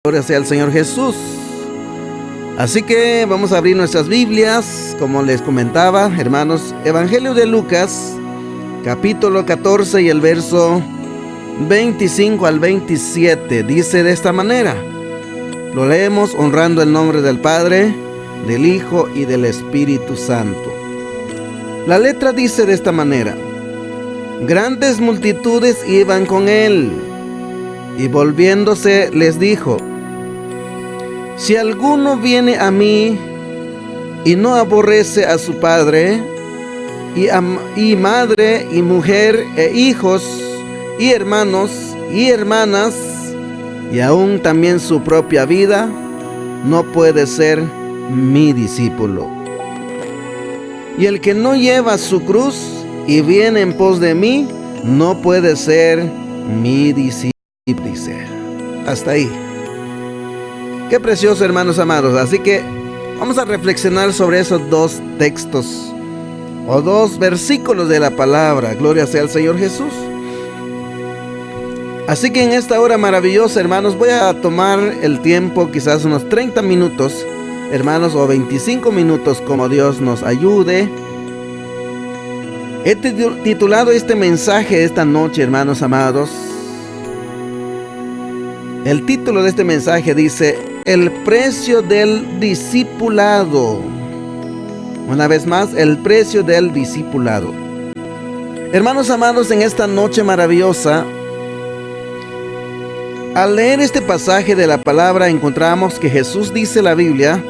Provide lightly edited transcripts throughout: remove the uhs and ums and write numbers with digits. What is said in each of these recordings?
Gloria sea al Señor Jesús. Así que vamos a abrir nuestras Biblias, como les comentaba, hermanos. Evangelio de Lucas, capítulo 14 y el verso 25 al 27. Dice de esta manera. Lo leemos honrando el nombre del Padre, del Hijo y del Espíritu Santo. La letra dice de esta manera: grandes multitudes iban con él, y volviéndose les dijo: si alguno viene a mí y no aborrece a su padre y madre y mujer e hijos y hermanos y hermanas y aún también su propia vida, no puede ser mi discípulo. Y el que no lleva su cruz y viene en pos de mí, no puede ser mi discípulo. Hasta ahí. Qué precioso, hermanos amados. Así que vamos a reflexionar sobre esos dos textos o dos versículos de la palabra. Gloria sea al Señor Jesús. Así que en esta hora maravillosa, hermanos, voy a tomar el tiempo, quizás unos 30 minutos, hermanos, o 25 minutos, como Dios nos ayude. He titulado este mensaje esta noche, hermanos amados. El título de este mensaje dice: el precio del discipulado. Una vez más, el precio del discipulado. Hermanos amados, en esta noche maravillosa, al leer este pasaje de la palabra, encontramos que Jesús dice la Biblia,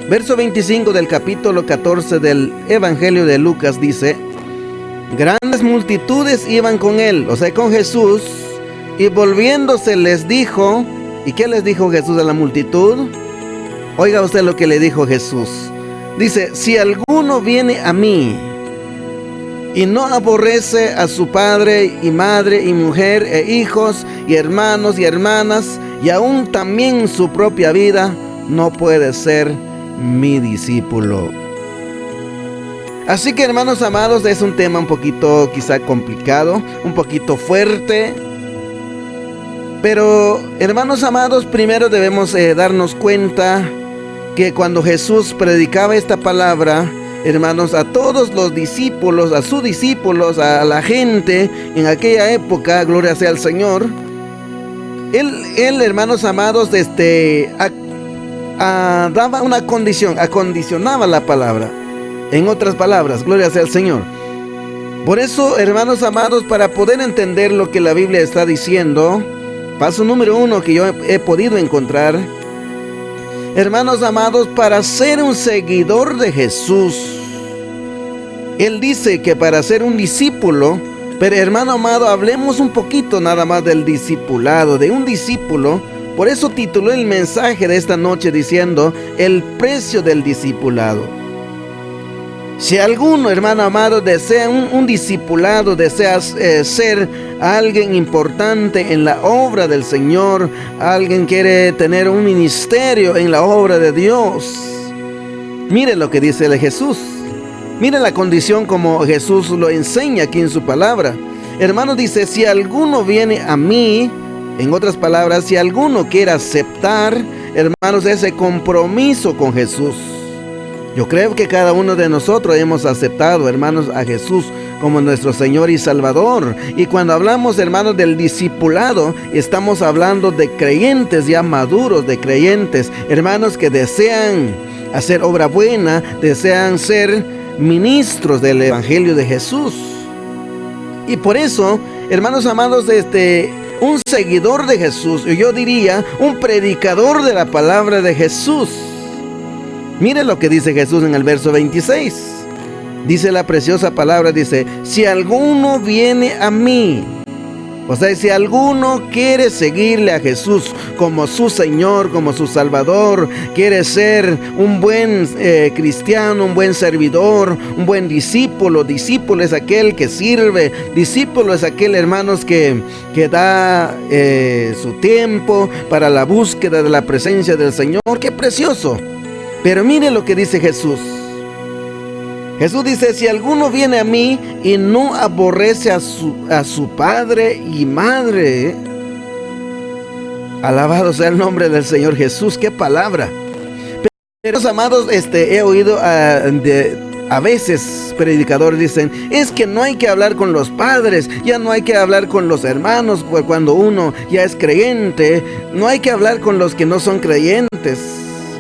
verso 25 del capítulo 14 del Evangelio de Lucas, dice: grandes multitudes iban con él, o sea, con Jesús, y volviéndose les dijo. ¿Y qué les dijo Jesús a la multitud? Oiga usted lo que le dijo Jesús. Dice: si alguno viene a mí y no aborrece a su padre y madre y mujer e hijos y hermanos y hermanas y aún también su propia vida, no puede ser mi discípulo. Así que, hermanos amados, es un tema un poquito quizá complicado, un poquito fuerte. Pero, hermanos amados, primero debemos darnos cuenta que cuando Jesús predicaba esta palabra, hermanos, a todos los discípulos, a sus discípulos, a la gente en aquella época, gloria sea al Señor, Él, hermanos amados, daba una condición, acondicionaba la palabra. En otras palabras, gloria sea al Señor. Por eso, hermanos amados, para poder entender lo que la Biblia está diciendo, paso número 1 que yo he podido encontrar, hermanos amados, para ser un seguidor de Jesús, Él dice que para ser un discípulo, pero hermano amado, hablemos un poquito nada más del discipulado, de un discípulo. Por eso tituló el mensaje de esta noche diciendo: el precio del discipulado. Si alguno, hermano amado, desea un discipulado, desea ser alguien importante en la obra del Señor, alguien quiere tener un ministerio en la obra de Dios, mire lo que dice Jesús. Mire la condición como Jesús lo enseña aquí en su palabra. Hermano, dice: si alguno viene a mí, en otras palabras, si alguno quiere aceptar, hermanos, ese compromiso con Jesús. Yo creo que cada uno de nosotros hemos aceptado, hermanos, a Jesús como nuestro Señor y Salvador. Y cuando hablamos, hermanos, del discipulado, estamos hablando de creyentes ya maduros, de creyentes, hermanos, que desean hacer obra buena, desean ser ministros del Evangelio de Jesús. Y por eso, hermanos amados, un seguidor de Jesús, yo diría un predicador de la palabra de Jesús. Mire lo que dice Jesús en el verso 26. Dice la preciosa palabra, dice: si alguno viene a mí. O sea, si alguno quiere seguirle a Jesús como su Señor, como su Salvador, quiere ser un buen cristiano, un buen servidor, un buen discípulo. Discípulo es aquel que sirve. Discípulo es aquel, hermanos, que da su tiempo para la búsqueda de la presencia del Señor. ¡Qué precioso! Pero mire lo que dice Jesús. Jesús dice: si alguno viene a mí y no aborrece a su padre y madre, Alabado sea el nombre del Señor Jesús. ¡Qué palabra! Pero, amados, he oído a veces predicadores dicen, es que no hay que hablar con los padres, ya no hay que hablar con los hermanos, pues cuando uno ya es creyente, no hay que hablar con los que no son creyentes.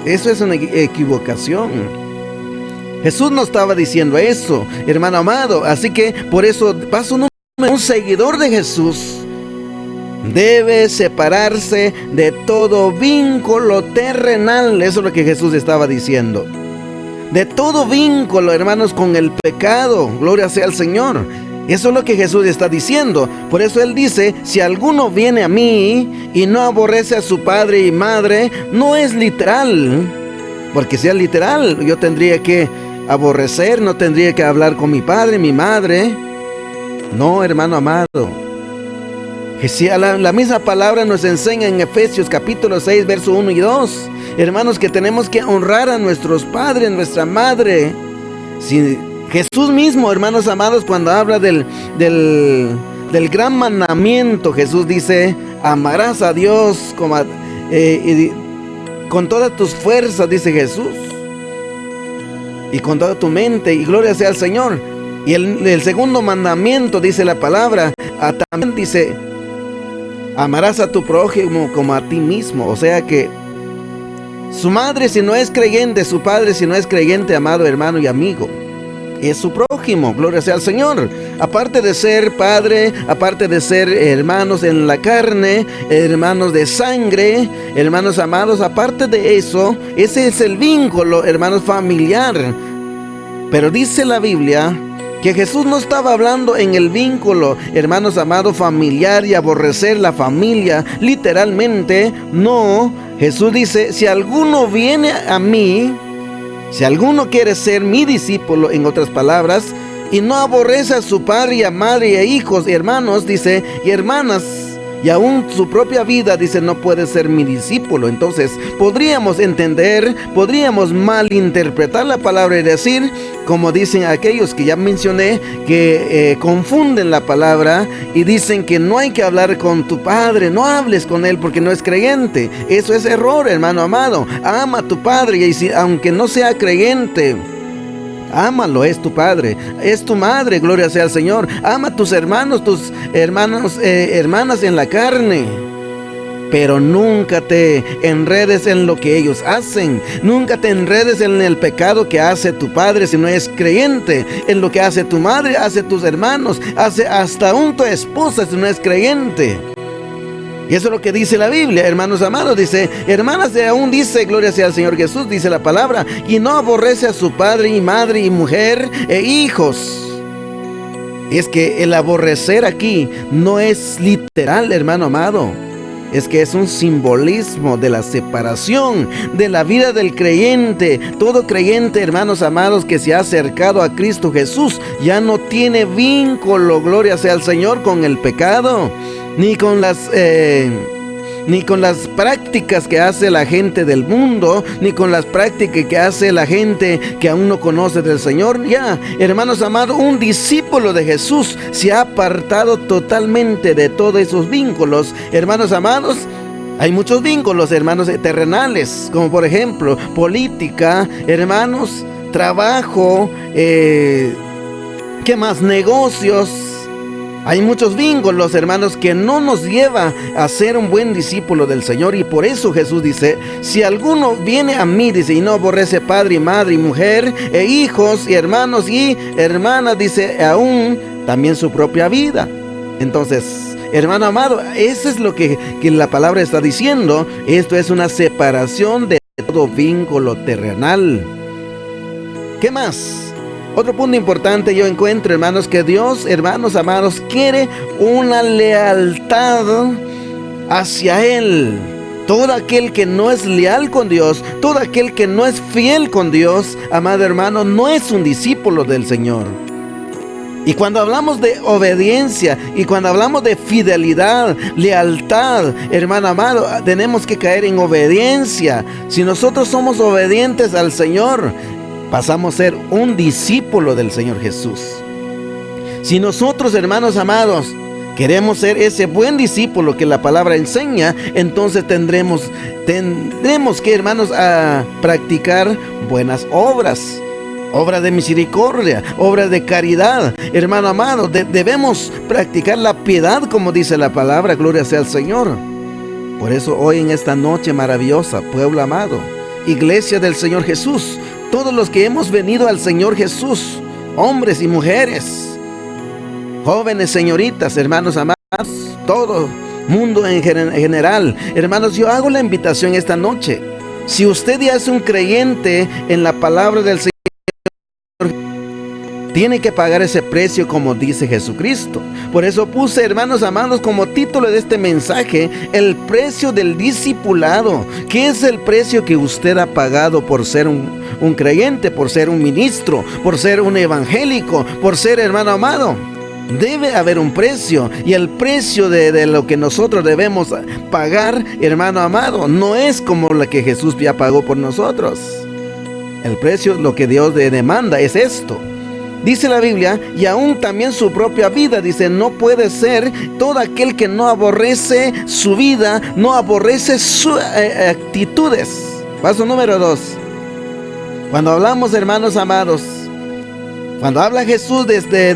Eso es una equivocación. Jesús no estaba diciendo eso, hermano amado. Así que por eso, paso número uno, un seguidor de Jesús debe separarse de todo vínculo terrenal. Eso es lo que Jesús estaba diciendo. De todo vínculo, hermanos, con el pecado. Gloria sea al Señor. Eso es lo que Jesús está diciendo. Por eso Él dice, si alguno viene a mí y no aborrece a su padre y madre, no es literal. Porque si es literal, yo tendría que aborrecer, no tendría que hablar con mi padre, mi madre. No, hermano amado. La misma palabra nos enseña en Efesios capítulo 6, verso 1 y 2. Hermanos, que tenemos que honrar a nuestros padres, nuestra madre. Si Jesús mismo, hermanos amados, cuando habla del gran mandamiento, Jesús dice, amarás a Dios con todas tus fuerzas, dice Jesús, y con toda tu mente, y gloria sea al Señor. Y el segundo mandamiento, dice la palabra, también dice, amarás a tu prójimo como a ti mismo. O sea que su madre, si no es creyente, su padre, si no es creyente, amado hermano y amigo, es su prójimo. Gloria sea al Señor. Aparte de ser padre, aparte de ser hermanos en la carne, hermanos de sangre, hermanos amados, aparte de eso, ese es el vínculo, hermanos, familiar. Pero dice la Biblia que Jesús no estaba hablando en el vínculo, hermanos amados, familiar y aborrecer la familia, literalmente. No, Jesús dice, si alguno viene a mí, si alguno quiere ser mi discípulo, en otras palabras, y no aborrece a su padre y a madre y a hijos y hermanos, dice, y hermanas, y aún su propia vida, dice, no puede ser mi discípulo. Entonces podríamos entender, podríamos malinterpretar la palabra y decir, como dicen aquellos que ya mencioné, que confunden la palabra y dicen que no hay que hablar con tu padre, no hables con él porque no es creyente. Eso es error, hermano amado. Ama a tu padre, y aunque no sea creyente, ámalo, es tu padre, es tu madre, gloria sea al Señor. Ama a tus hermanos, hermanas en la carne. Pero nunca te enredes en lo que ellos hacen. Nunca te enredes en el pecado que hace tu padre si no es creyente. En lo que hace tu madre, hace tus hermanos, hace hasta aún tu esposa si no es creyente. Y eso es lo que dice la Biblia, hermanos amados. Dice, hermanas, aún dice, gloria sea al Señor Jesús, dice la palabra, y no aborrece a su padre y madre y mujer e hijos. Es que el aborrecer aquí no es literal, hermano amado. Es que es un simbolismo de la separación de la vida del creyente. Todo creyente, hermanos amados, que se ha acercado a Cristo Jesús, ya no tiene vínculo, gloria sea al Señor, con el pecado, ni con las prácticas que hace la gente del mundo, ni con las prácticas que hace la gente que aún no conoce del Señor. Ya, hermanos amados, un discípulo de Jesús se ha apartado totalmente de todos esos vínculos. Hermanos amados, hay muchos vínculos, hermanos, terrenales, como por ejemplo política, hermanos, trabajo, ¿qué más? Negocios. Hay muchos vínculos, hermanos, que no nos lleva a ser un buen discípulo del Señor. Y por eso Jesús dice, si alguno viene a mí, dice, y no aborrece padre y madre y mujer e hijos y hermanos y hermanas, dice, aún también su propia vida. Entonces, hermano amado, eso es lo que la palabra está diciendo. Esto es una separación de todo vínculo terrenal. ¿Qué más? Otro punto importante yo encuentro, hermanos, que Dios, hermanos amados, quiere una lealtad hacia Él. Todo aquel que no es leal con Dios, todo aquel que no es fiel con Dios, amado hermano, no es un discípulo del Señor. Y cuando hablamos de obediencia y cuando hablamos de fidelidad, lealtad, hermano amado, tenemos que caer en obediencia. Si nosotros somos obedientes al Señor, pasamos a ser un discípulo del Señor Jesús. Si nosotros, hermanos amados, queremos ser ese buen discípulo que la palabra enseña, entonces tendremos que, hermanos, a practicar buenas obras. Obras de misericordia, obras de caridad. Hermano amado, debemos practicar la piedad, como dice la palabra. Gloria sea al Señor. Por eso hoy, en esta noche maravillosa, pueblo amado, iglesia del Señor Jesús, todos los que hemos venido al Señor Jesús, hombres y mujeres, jóvenes, señoritas, hermanos amados, todo mundo en general, hermanos, yo hago la invitación esta noche. Si usted ya es un creyente en la palabra del Señor, tiene que pagar ese precio, como dice Jesucristo. Por eso puse, hermanos amados, como título de este mensaje, el precio del discipulado. ¿Qué es el precio que usted ha pagado por ser un creyente, por ser un ministro, por ser un evangélico, por ser, hermano amado? Debe haber un precio, y el precio de lo que nosotros debemos pagar, hermano amado, no es como la que Jesús ya pagó por nosotros. El precio, lo que Dios demanda es esto. Dice la Biblia, y aún también su propia vida, dice, no puede ser todo aquel que no aborrece su vida, no aborrece sus actitudes. Paso número 2. Cuando hablamos, hermanos amados, cuando habla Jesús desde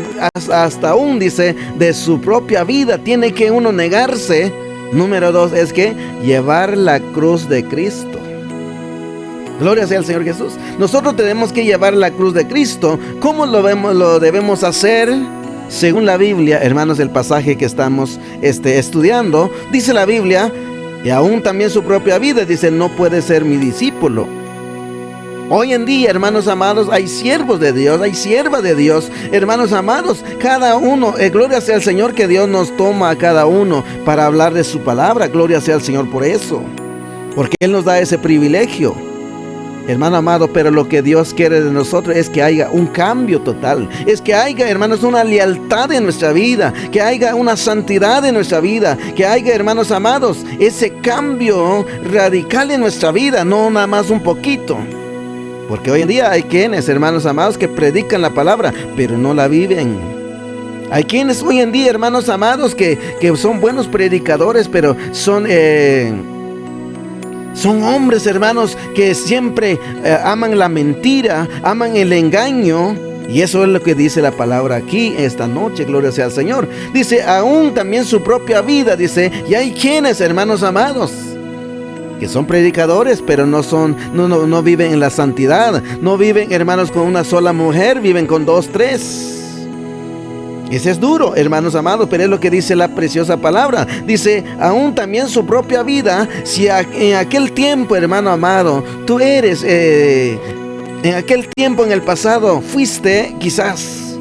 hasta aún, dice, de su propia vida, tiene que uno negarse. Número 2 es que llevar la cruz de Cristo. Gloria sea al Señor Jesús. Nosotros tenemos que llevar la cruz de Cristo. ¿Cómo lo debemos hacer? Según la Biblia, hermanos, el pasaje que estamos estudiando, dice la Biblia, y aún también su propia vida, dice, no puede ser mi discípulo. Hoy en día, hermanos amados, hay siervos de Dios, hay siervas de Dios, hermanos amados, cada uno, gloria sea al Señor que Dios nos toma a cada uno para hablar de su palabra. Gloria sea al Señor por eso, porque Él nos da ese privilegio. Hermano amado, pero lo que Dios quiere de nosotros es que haya un cambio total. Es que haya, hermanos, una lealtad en nuestra vida, que haya una santidad en nuestra vida, que haya, hermanos amados, ese cambio radical en nuestra vida, no nada más un poquito. Porque hoy en día hay quienes, hermanos amados, que predican la palabra, pero no la viven. Hay quienes hoy en día, hermanos amados, que son buenos predicadores, pero son hombres, hermanos, que siempre aman la mentira, aman el engaño. Y eso es lo que dice la palabra aquí esta noche. Gloria sea al Señor. Dice, aún también su propia vida, dice, y hay quienes, hermanos amados, que son predicadores, pero no viven en la santidad. No viven, hermanos, con una sola mujer, viven con 2, 3. Ese es duro, hermanos amados, pero es lo que dice la preciosa palabra. Dice, aún también su propia vida. Si en aquel tiempo, hermano amado, tú eres, en aquel tiempo, en el pasado, fuiste quizás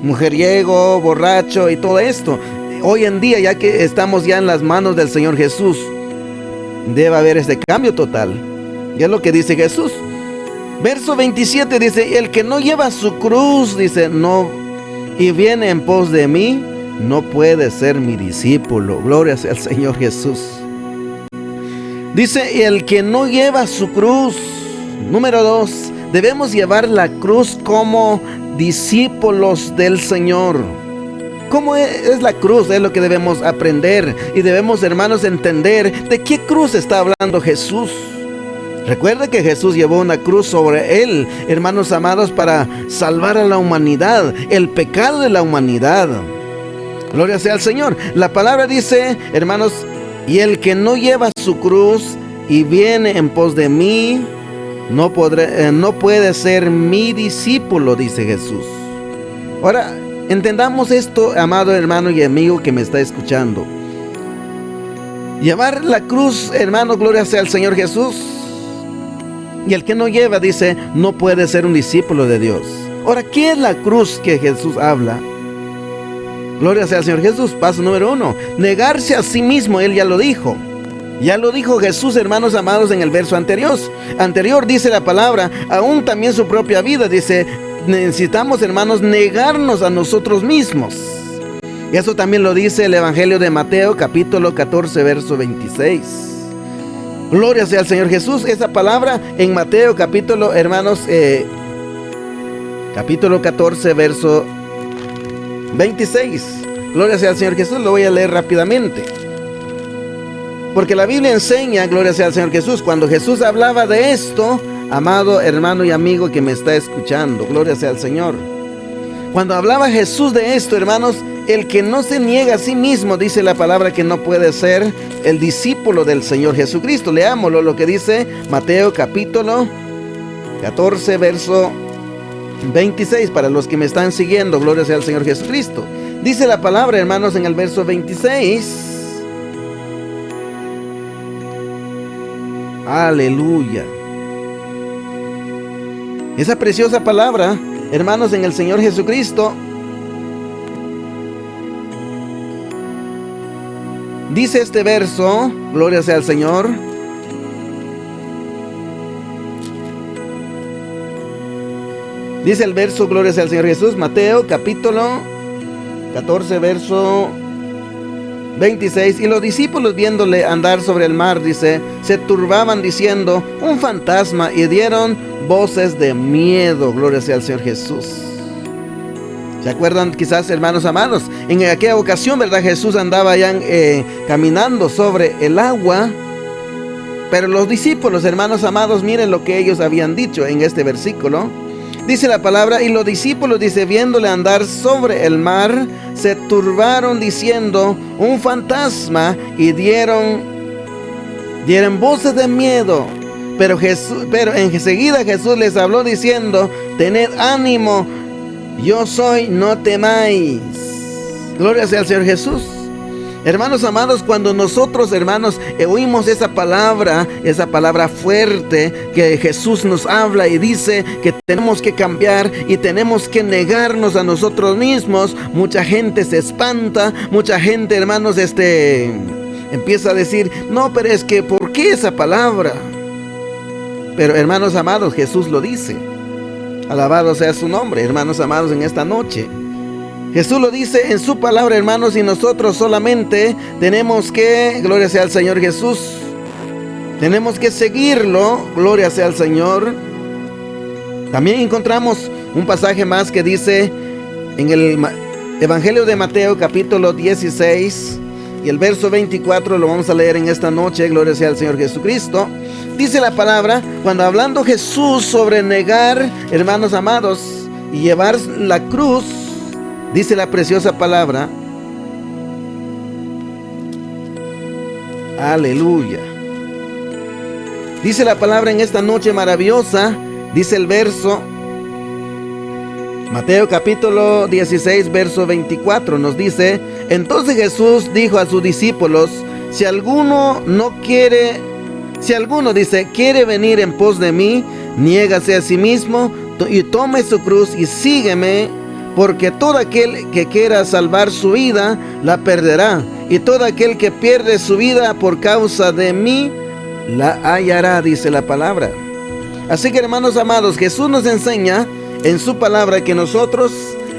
mujeriego, borracho y todo esto. Hoy en día, ya que estamos ya en las manos del Señor Jesús, debe haber este cambio total. Y es lo que dice Jesús. Verso 27 dice, el que no lleva su cruz, dice, no, y viene en pos de mí, no puede ser mi discípulo. Gloria sea al Señor Jesús. Dice, el que no lleva su cruz. Número 2, debemos llevar la cruz como discípulos del Señor. ¿Cómo es la cruz? Es lo que debemos aprender. Y debemos, hermanos, entender de qué cruz está hablando Jesús. Recuerda que Jesús llevó una cruz sobre él, hermanos amados, para salvar a la humanidad, el pecado de la humanidad. Gloria sea al Señor. La palabra dice, hermanos, y el que no lleva su cruz y viene en pos de mí, no puede ser mi discípulo, dice Jesús. Ahora, entendamos esto, amado hermano y amigo que me está escuchando. Llevar la cruz, hermano, gloria sea al Señor Jesús. Y el que no lleva, dice, no puede ser un discípulo de Dios. Ahora, ¿qué es la cruz que Jesús habla? Gloria sea al Señor Jesús. Paso número 1. Negarse a sí mismo. Él ya lo dijo. Ya lo dijo Jesús, hermanos amados, en el verso anterior dice la palabra, aún también su propia vida. Dice, necesitamos, hermanos, negarnos a nosotros mismos. Y eso también lo dice el Evangelio de Mateo, capítulo 14, verso 26. Gloria sea al Señor Jesús. Esa palabra en Mateo capítulo, hermanos, capítulo 14, verso 26. Gloria sea al Señor Jesús. Lo voy a leer rápidamente. Porque la Biblia enseña, gloria sea al Señor Jesús, cuando Jesús hablaba de esto, amado hermano y amigo que me está escuchando, gloria sea al Señor. Cuando hablaba Jesús de esto, hermanos, el que no se niega a sí mismo, dice la palabra, que no puede ser el discípulo del Señor Jesucristo. Leámoslo, lo que dice Mateo capítulo 14, verso 26, para los que me están siguiendo, gloria sea al Señor Jesucristo. Dice la palabra, hermanos, en el verso 26. Aleluya. Esa preciosa palabra, hermanos, en el Señor Jesucristo. Dice este verso, gloria sea al Señor. Dice el verso, gloria sea al Señor Jesús, Mateo capítulo 14, verso 26. Y los discípulos, viéndole andar sobre el mar, dice, se turbaban diciendo, un fantasma, y dieron voces de miedo. Gloria sea al Señor Jesús. ¿Se acuerdan quizás, hermanos amados? En aquella ocasión, ¿verdad? Jesús andaba ya caminando sobre el agua. Pero los discípulos, hermanos amados, miren lo que ellos habían dicho en este versículo. Dice la palabra, y los discípulos, dice, viéndole andar sobre el mar, se turbaron diciendo, un fantasma, y dieron voces de miedo. Pero enseguida Jesús les habló diciendo, tened ánimo, yo soy, no temáis. Gloria sea al Señor Jesús. Hermanos amados, cuando nosotros, hermanos, oímos esa palabra fuerte que Jesús nos habla y dice que tenemos que cambiar y tenemos que negarnos a nosotros mismos, mucha gente se espanta, mucha gente, hermanos, empieza a decir, no, pero es que, ¿por qué esa palabra? Pero, hermanos amados, Jesús lo dice. Alabado sea su nombre, hermanos amados, en esta noche. Jesús lo dice en su palabra, hermanos, y nosotros solamente tenemos que, gloria sea al Señor Jesús, tenemos que seguirlo, gloria sea al Señor. También encontramos un pasaje más que dice en el Evangelio de Mateo capítulo 16 y el verso 24, lo vamos a leer en esta noche, gloria sea al Señor Jesucristo. Dice la palabra, cuando hablando Jesús sobre negar, hermanos amados, y llevar la cruz, dice la preciosa palabra, aleluya. Dice la palabra en esta noche maravillosa, dice el verso, Mateo capítulo 16, verso 24, nos dice, entonces Jesús dijo a sus discípulos, si alguno dice, quiere venir en pos de mí, niégase a sí mismo y tome su cruz y sígueme. Porque todo aquel que quiera salvar su vida, la perderá. Y todo aquel que pierde su vida por causa de mí, la hallará, dice la palabra. Así que, hermanos amados, Jesús nos enseña en su palabra que nosotros,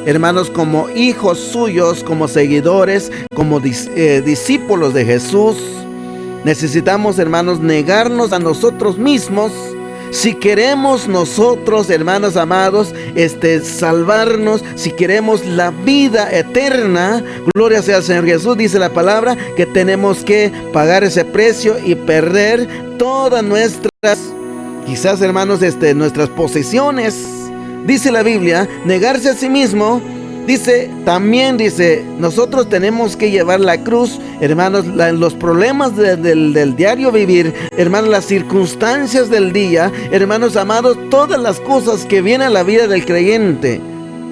hermanos, como hijos suyos, como seguidores, como discípulos de Jesús, necesitamos, hermanos, negarnos a nosotros mismos. Si queremos nosotros, hermanos amados, salvarnos, si queremos la vida eterna, gloria sea al Señor Jesús, dice la palabra que tenemos que pagar ese precio y perder todas nuestras, quizás, hermanos, nuestras posesiones. Dice la Biblia, negarse a sí mismo. También dice, nosotros tenemos que llevar la cruz, hermanos, los problemas del diario vivir, hermanos, las circunstancias del día, hermanos amados, todas las cosas que vienen a la vida del creyente.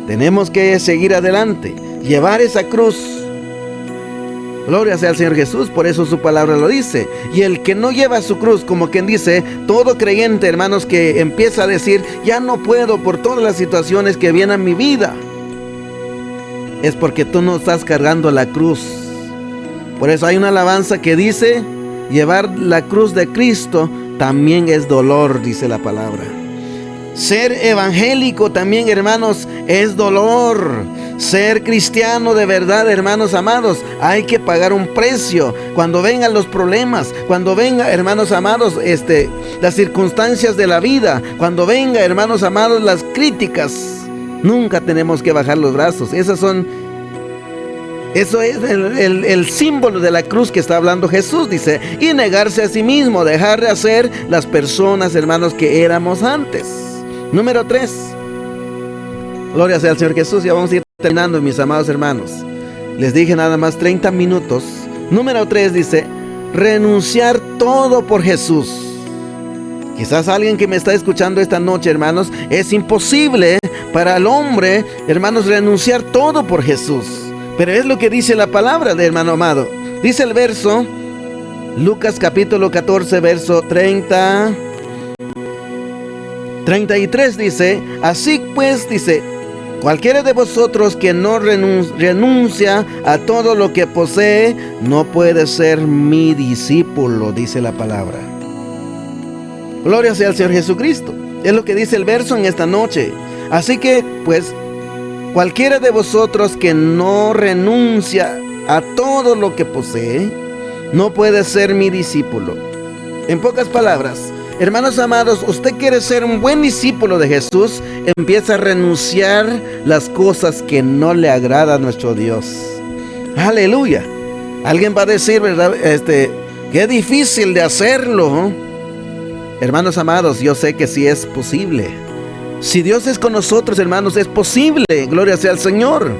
Tenemos que seguir adelante, llevar esa cruz. Gloria sea al Señor Jesús, por eso su palabra lo dice. Y el que no lleva su cruz, como quien dice, todo creyente, hermanos, que empieza a decir, ya no puedo por todas las situaciones que vienen a mi vida, es porque tú no estás cargando la cruz. Por eso hay una alabanza que dice, llevar la cruz de Cristo también es dolor, dice la palabra. Ser evangélico también, hermanos, es dolor. Ser cristiano de verdad, hermanos amados, hay que pagar un precio. Cuando vengan los problemas, cuando venga, hermanos amados, las circunstancias de la vida, cuando venga, hermanos amados, las críticas, nunca tenemos que bajar los brazos. Esas son Eso es el símbolo de la cruz que está hablando Jesús, dice, y negarse a sí mismo, dejar de ser las personas, hermanos, que éramos antes. Número 3. Gloria sea al Señor Jesús. Ya vamos a ir terminando, mis amados hermanos. Les dije nada más 30 minutos. Número 3 dice, renunciar todo por Jesús. Quizás alguien que me está escuchando esta noche, hermanos, es imposible para el hombre, hermanos, renunciar todo por Jesús. Pero es lo que dice la palabra de hermano amado. Dice el verso, Lucas capítulo 14, verso 33 dice, así pues, dice, cualquiera de vosotros que no renuncia a todo lo que posee, no puede ser mi discípulo, dice la palabra. Gloria sea al Señor Jesucristo. Es lo que dice el verso en esta noche. Así que, pues, cualquiera de vosotros que no renuncia a todo lo que posee, no puede ser mi discípulo. En pocas palabras, hermanos amados, usted quiere ser un buen discípulo de Jesús, empieza a renunciar las cosas que no le agrada a nuestro Dios. Aleluya. Alguien va a decir, ¿verdad? Qué difícil de hacerlo. Hermanos amados, yo sé que sí es posible. Si Dios es con nosotros, hermanos, es posible. Gloria sea al Señor.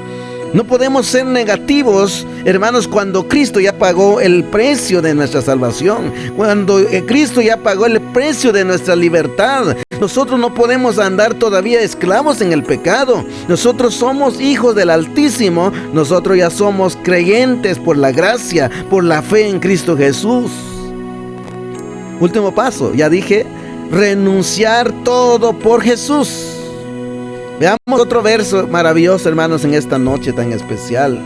No podemos ser negativos, hermanos, cuando Cristo ya pagó el precio de nuestra salvación. Cuando Cristo ya pagó el precio de nuestra libertad. Nosotros no podemos andar todavía esclavos en el pecado. Nosotros somos hijos del Altísimo. Nosotros ya somos creyentes por la gracia, por la fe en Cristo Jesús. Último paso, ya dije, renunciar todo por Jesús. Veamos otro verso maravilloso, hermanos, en esta noche tan especial.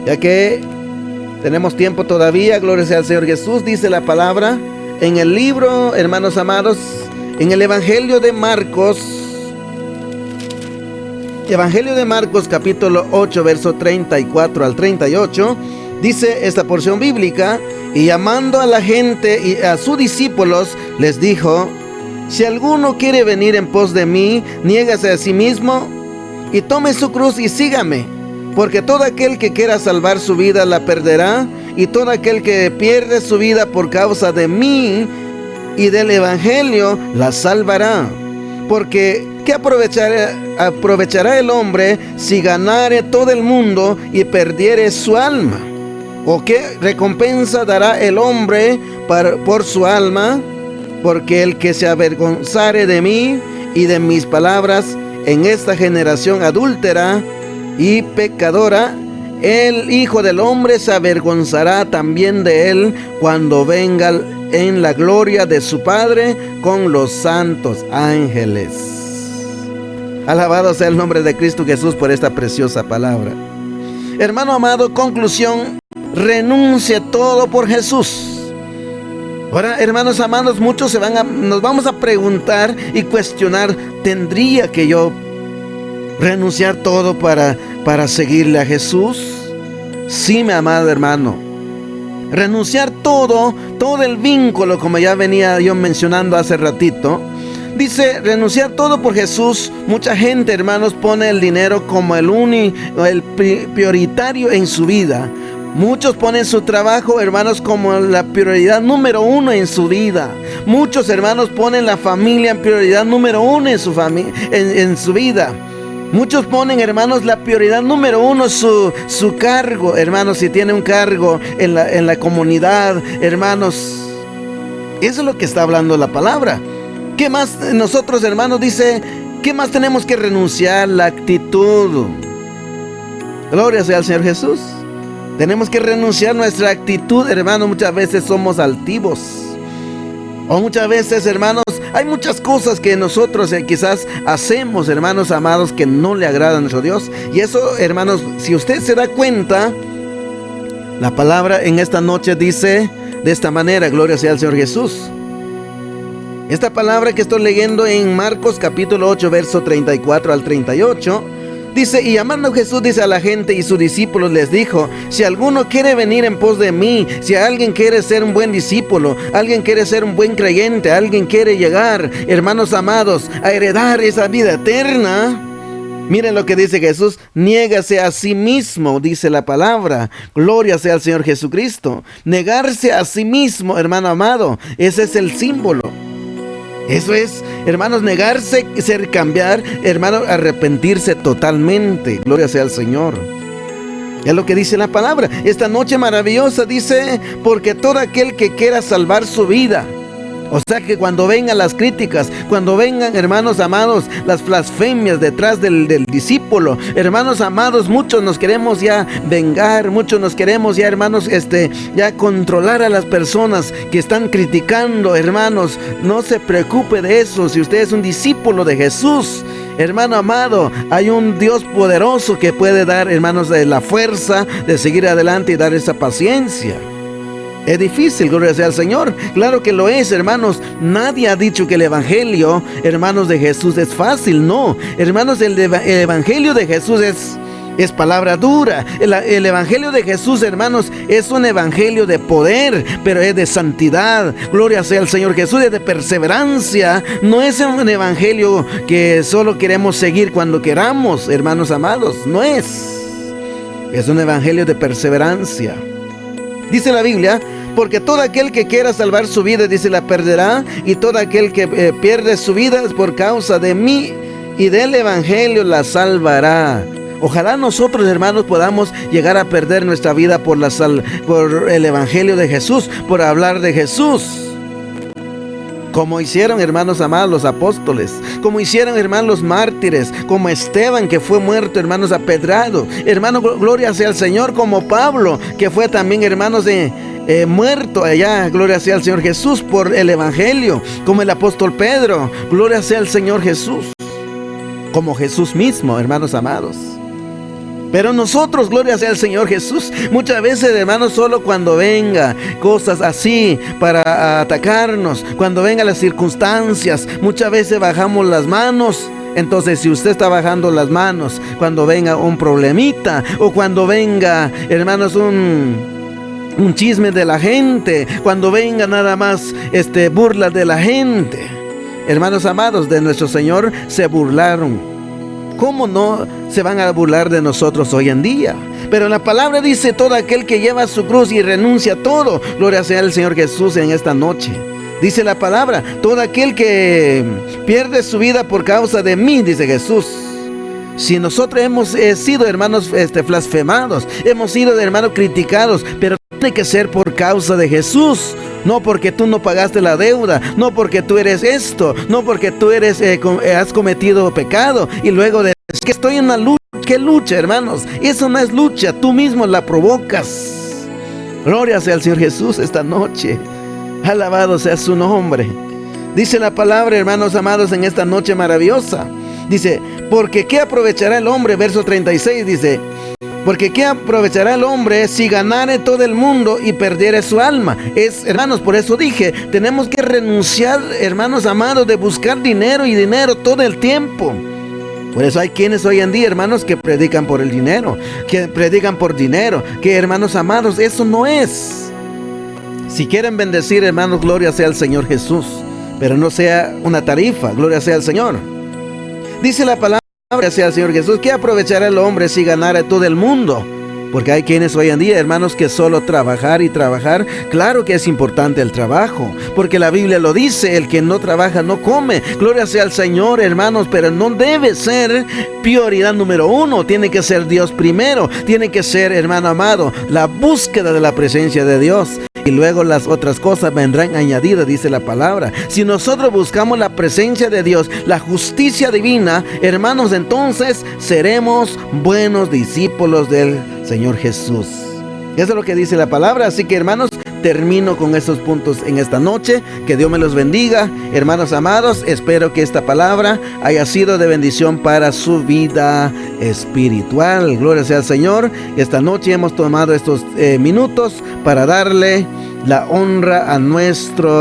Ya que tenemos tiempo todavía, gloria sea al Señor Jesús, dice la palabra en el libro, hermanos amados, en el Evangelio de Marcos. Evangelio de Marcos, capítulo 8, verso 34 al 38, dice esta porción bíblica, y llamando a la gente y a sus discípulos, les dijo, si alguno quiere venir en pos de mí, niégase a sí mismo y tome su cruz y sígame. Porque todo aquel que quiera salvar su vida la perderá, y todo aquel que pierde su vida por causa de mí y del Evangelio la salvará. Porque ¿qué aprovechará el hombre si ganare todo el mundo y perdiere su alma? ¿O qué recompensa dará el hombre por su alma? Porque el que se avergonzare de mí y de mis palabras en esta generación adúltera y pecadora, el Hijo del Hombre se avergonzará también de él cuando venga en la gloria de su Padre con los santos ángeles. Alabado sea el nombre de Cristo Jesús por esta preciosa palabra. Hermano amado, conclusión, renuncia todo por Jesús. Ahora, hermanos amados, muchos nos vamos a preguntar y cuestionar, ¿tendría que yo renunciar todo para seguirle a Jesús? Sí, mi amado hermano. Renunciar todo el vínculo, como ya venía yo mencionando hace ratito. Dice, renunciar todo por Jesús. Mucha gente, hermanos, pone el dinero como el prioritario en su vida. Muchos ponen su trabajo, hermanos, como la prioridad número 1 en su vida. Muchos hermanos ponen la familia en prioridad número 1 en su vida. Muchos ponen, hermanos, la prioridad número 1 su cargo, hermanos, si tiene un cargo en la comunidad, hermanos. Eso es lo que está hablando la palabra. ¿Qué más nosotros, hermanos, dice, qué más tenemos que renunciar? La actitud. Gloria sea al Señor Jesús. Tenemos que renunciar nuestra actitud, hermanos. Muchas veces somos altivos. O muchas veces, hermanos, hay muchas cosas que nosotros quizás hacemos, hermanos amados, que no le agradan a nuestro Dios. Y eso, hermanos, si usted se da cuenta, la palabra en esta noche dice de esta manera, gloria sea al Señor Jesús. Esta palabra que estoy leyendo en Marcos capítulo 8, verso 34 al 38, dice, y llamando a Jesús, dice a la gente y sus discípulos les dijo, si alguno quiere venir en pos de mí, si alguien quiere ser un buen discípulo, alguien quiere ser un buen creyente, alguien quiere llegar, hermanos amados, a heredar esa vida eterna, Miren lo que dice Jesús: niégase a sí mismo, dice la palabra. Gloria sea al Señor Jesucristo. Negarse a sí mismo, hermano amado, ese es el símbolo. Eso es, hermanos, negarse, ser cambiar, hermano, arrepentirse totalmente. Gloria sea al Señor. Es lo que dice la palabra. Esta noche maravillosa dice: porque todo aquel que quiera salvar su vida. O sea que cuando vengan las críticas, cuando vengan, hermanos amados, las blasfemias detrás del discípulo, hermanos amados, muchos nos queremos ya vengar, muchos nos queremos ya, hermanos, ya controlar a las personas que están criticando. Hermanos, no se preocupe de eso. Si usted es un discípulo de Jesús, hermano amado, hay un Dios poderoso que puede dar, hermanos, la fuerza de seguir adelante y dar esa paciencia. Es difícil, gloria sea al Señor. Claro que lo es, hermanos. Nadie ha dicho que el evangelio, hermanos, de Jesús es fácil. No, hermanos, el evangelio de Jesús es palabra dura. El evangelio de Jesús, hermanos, es un evangelio de poder, pero es de santidad. Gloria sea al Señor Jesús, es de perseverancia. No es un evangelio que solo queremos seguir cuando queramos, hermanos amados. No es. Es un evangelio de perseverancia. Dice la Biblia: porque todo aquel que quiera salvar su vida, dice, la perderá, y todo aquel que pierde su vida por causa de mí y del evangelio la salvará. Ojalá nosotros, hermanos, podamos llegar a perder nuestra vida por el evangelio de Jesús, por hablar de Jesús. Como hicieron, hermanos amados, los apóstoles, como hicieron, hermanos, los mártires, como Esteban, que fue muerto, hermanos, apedrado. Hermano, gloria sea al Señor, como Pablo, que fue también, hermanos, muerto allá, gloria sea al Señor Jesús, por el evangelio. Como el apóstol Pedro, gloria sea al Señor Jesús. Como Jesús mismo, hermanos amados. Pero nosotros, gloria sea al Señor Jesús, muchas veces, hermanos, solo cuando venga cosas así para atacarnos, cuando vengan las circunstancias, muchas veces bajamos las manos. Entonces, si usted está bajando las manos cuando venga un problemita, o cuando venga, hermanos, un chisme de la gente, cuando venga nada más burlas de la gente, hermanos amados, de nuestro Señor se burlaron. ¿Cómo no se van a burlar de nosotros hoy en día? Pero la palabra dice: todo aquel que lleva su cruz y renuncia a todo. Gloria sea al Señor Jesús en esta noche. Dice la palabra: todo aquel que pierde su vida por causa de mí, dice Jesús. Si nosotros hemos sido, hermanos, blasfemados, hemos sido, hermanos, criticados, pero tiene que ser por causa de Jesús. No porque tú no pagaste la deuda, no porque tú eres esto, no porque tú has cometido pecado y luego de que estoy en una lucha. ¿Qué lucha, hermanos? Eso no es lucha, tú mismo la provocas. Gloria sea al Señor Jesús esta noche. Alabado sea su nombre. Dice la palabra, hermanos amados, en esta noche maravillosa. Dice: porque ¿qué aprovechará el hombre? Verso 36 dice: porque ¿qué aprovechará el hombre si ganare todo el mundo y perdiere su alma? Hermanos, por eso dije, tenemos que renunciar, hermanos amados, de buscar dinero y dinero todo el tiempo. Por eso hay quienes hoy en día, hermanos, que predican por el dinero, que predican por dinero, que, hermanos amados, eso no es. Si quieren bendecir, hermanos, gloria sea al Señor Jesús, pero no sea una tarifa, gloria sea al Señor. Dice la palabra: gloria sea al Señor Jesús. ¿Qué aprovechará el hombre si ganara todo el mundo? Porque hay quienes hoy en día, hermanos, que solo trabajar y trabajar. Claro que es importante el trabajo, porque la Biblia lo dice: el que no trabaja no come. Gloria sea al Señor, hermanos, pero no debe ser prioridad número uno. Tiene que ser Dios primero. Tiene que ser, hermano amado, la búsqueda de la presencia de Dios. Y luego las otras cosas vendrán añadidas, dice la palabra. Si nosotros buscamos la presencia de Dios, la justicia divina, hermanos, entonces seremos buenos discípulos del Señor Jesús. Eso es lo que dice la palabra. Así que, hermanos, termino con estos puntos en esta noche. Que Dios me los bendiga, hermanos amados. Espero que esta palabra haya sido de bendición para su vida espiritual. Gloria sea al Señor. Esta noche hemos tomado estos minutos para darle la honra a nuestro